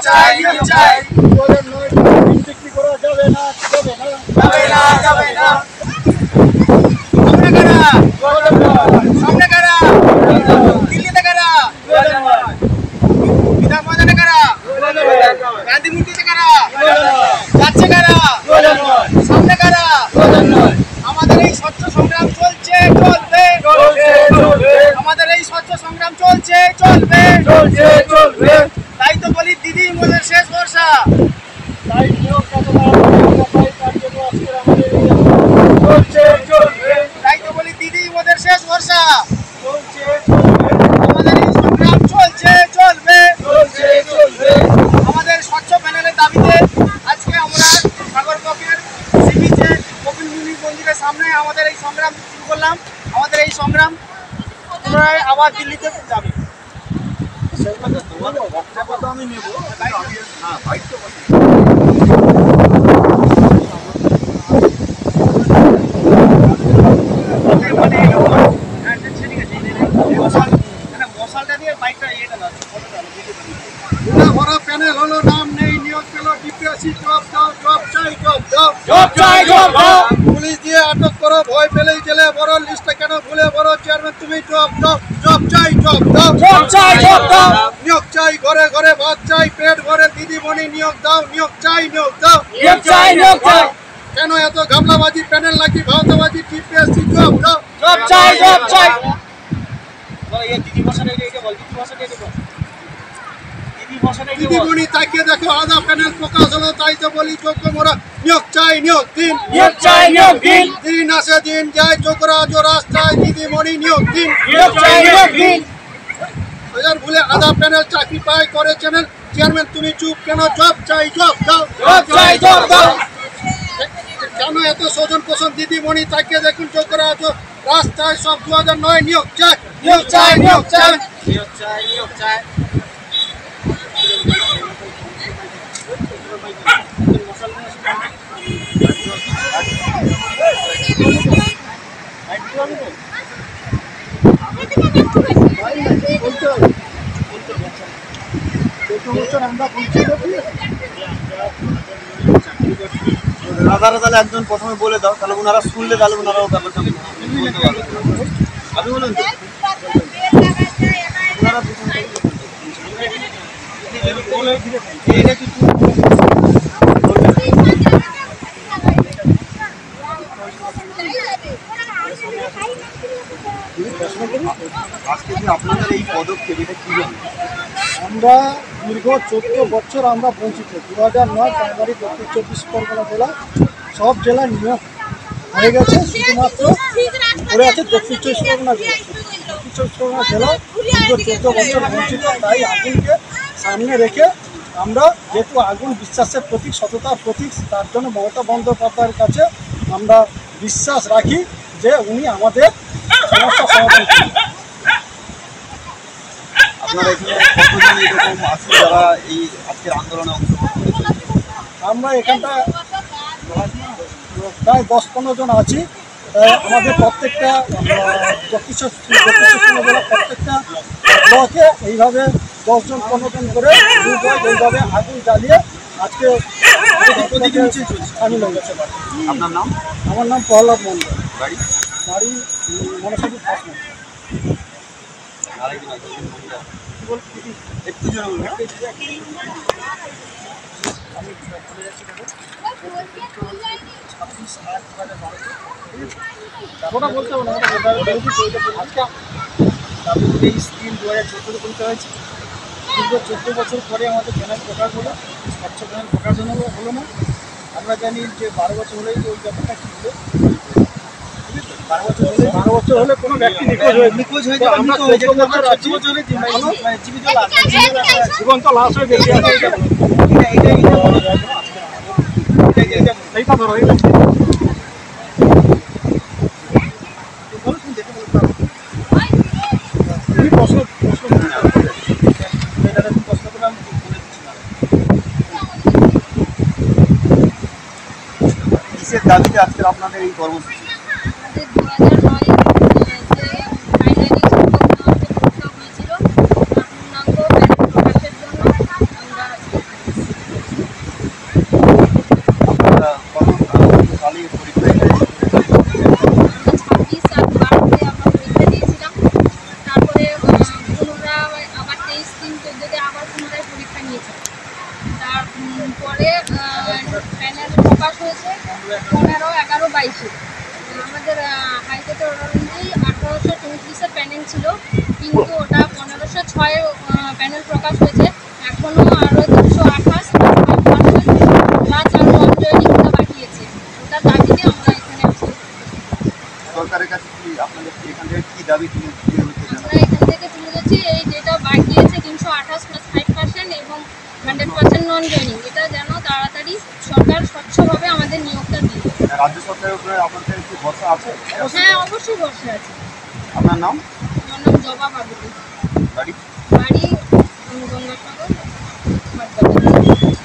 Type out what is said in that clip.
চাই নিয়োগ চাই। বিক্রি করা যাবে না, যাবে না, যাবে না, যাবে না। সামনে কারা? সামনে কারা? দিল্লিতে কারা? বিধান ময়দানে কারা? গান্ধী মূর্তিতে কারা? যাচ্ছে কারা? সামনে কারা? আমাদের এই স্বচ্ছ সংগ্রাম চলছে, চলবে, আমাদের এই স্বচ্ছ সংগ্রাম চলছে, চলবে, তাই তো বলি দিদি মোদের শেষ ভরসা। তাই নিয়োগ তাই তো বলি দিদি মোদের শেষ ভরসা। আমাদের এই সংগ্রাম চলছে, চলবে, আমাদের স্বচ্ছ প্যানেলের দাবিতে আজকে আমরা সাগরপক্ষের সি বিচে কপিল মুনি মন্দিরের সামনে আমাদের এই সংগ্রাম শুরু করলাম। আমাদের এই সংগ্রাম পুনরায় আবার দিল্লিতে যাবে। আমি নেব। মশালটা দিয়ে বাইকটা ইয়েটা প্যানেল হলো, নাম নেই, নিয়োগ পেল ডিপিএসসি, জব দাও, জব চাই, জব দাও, জব চাই, জব দাও। পুলিশ দিয়ে আটক করো, ভয় পেলেই জেলে বড়, লিস্টে কেন ভুলে বড়, চেয়ারম্যান তুমি জব দাও, জব চাই, জব দাও, জব চাই, জব দাও। নিয়োগ চাই, ঘরে ঘরে ভাত চাই, পেট ভরে দিদিমণি নিয়োগ দাও, নিয়োগ চাই, নিয়োগ দাও, নিয়োগ চাই, নিয়োগ চাই। কেন এত গামলাবাজি, প্যানেল নাকি ভাওতাবাজি, ডিপিএসসি জব দাও, জব চাই, জব চাই। দিদিমণি তাকিয়ে দেখো, আধা প্যানেল প্রকাশ হলো, তাই তো বলি যোগ্য মোরা নিয়োগ চাই, নিয়োগ দিন, নিয়োগ চাই, নিয়োগ দিন। দিন আসে দিন যায়, যোগরা জো রাস্তায়, দিদিমণি নিয়োগ দিন, নিয়োগ চাই, নিয়োগ দিন। ভুলে আধা প্যানেল চাকরি পায় করে চ্যানেল, চেয়ারম্যান তুমি চুপ কেন, জব চাই, জব দাও, জব চাই, জব দাও। কেন এত স্বজন পোষণ, দিদিমণি তাকিয়ে দেখুন, যোগরা জো রাস্তায়, সব 2009 নিয়োগ চাই, নিয়োগ চাই, নিয়োগ চাই। নিয়োগ চাই, নিয়োগ চাই। দাদারা তাহলে একজন প্রথমে বলে দাও, তাহলে ওনারা শুনলে তাহলে ওনারাও ব্যাপারটা আপনি বলুন তো। আজকে যে আপনাদের এই পদক্ষেপ, এটা কি জানেন? আমরা দীর্ঘ 14 বছর আমরা বঞ্চিত। 2009 জানুয়ারি দক্ষিণ 24 পরগনা জেলা, সব জেলায় নিয়োগ হয়ে গেছে, শুধুমাত্র পড়ে আছে দক্ষিণ 24 পরগনা জেলা। দক্ষিণ 24 পরগনা জেলা দীর্ঘ 14 বছর বঞ্চিত। তাই আগুনকে সামনে রেখে আমরা, যেহেতু আগুন বিশ্বাসের প্রতীক, সততার প্রতীক, তার জন্য মমতা বন্দ্যোপাধ্যায়ের কাছে আমরা বিশ্বাস রাখি যে উনি আমাদের সমস্যা সমাধান করবেন। আপনারা এখানে কতজন এরকম আছেন যারা এই আজকের আন্দোলনে অংশগ্রহণ করেছেন? আমরা এখানটা প্রায় 10-15 জন আছি। আমাদের প্রত্যেকটা দক্ষিণ জেলা প্রত্যেকটা ব্লকে এইভাবে 10 জন 15 জন করে এইভাবে আগুন জ্বালিয়ে আজকে সামিল হয়ে গেছে। আপনার নাম? আমার নাম প্রহ্লাদ মন্ডল, বাড়ি? বাড়ি মনসাপুর ফার্স্ট। একটু জোরে বলুন। ওটা বলতে হবে না, আজকে 23/3/2014 বলতে হয়েছে। দীর্ঘ 14 বছর পরে আমাদের প্যানেল প্রকাশ হলো, স্বচ্ছ প্যানেল প্রকাশ হলো না। আমরা জানি যে 12 বছর হলেই যে ওই ব্যাপারটা কী হলো, 12 বছর হলে কোনো ব্যক্তি নিখোঁজ হয়ে যায়। আমরা 14 বছর আছি, জীবন্ত লাশ হয়ে বেরিয়ে আসে। এইটা ধরো, এইটা কিসের দাবিতে আজকের আপনাদের এই কর্মসূচি? পরে প্যানেল প্রকাশ হয়েছে 15, 11, 22-এ। আমাদের হাইকোর্টের অর্ডার অনুযায়ী 1834-এর প্যানেল ছিল, কিন্তু ওটা 1506-এ প্যানেল প্রকাশ হয়েছে। এখনও আরও 328 প্লাস আর নন জয়েনিং ওটা বাকি আছে। ওটার দাবিতে আমরা এখানে আসছি। সরকারের কাছে কি আপনাদের এখান থেকে কি দাবি তুলে আমরা এখান থেকে তুলে যাচ্ছি এই যেটা বাকি আছে 328 প্লাস 5% এবং 100% নন জয়েনিং, এটা যেন তাড়াতাড়ি সরকার স্বচ্ছভাবে আমাদের নিয়োগটা দিয়ে। রাজ্য সরকারের উপরে আপনাদের কি ভরসা আছে? হ্যাঁ, অবশ্যই ভরসা আছে। আপনার নাম? আমার নাম জবা পাবলি, বাড়ি? বাড়ি গঙ্গাসাগর, বাগবাজার।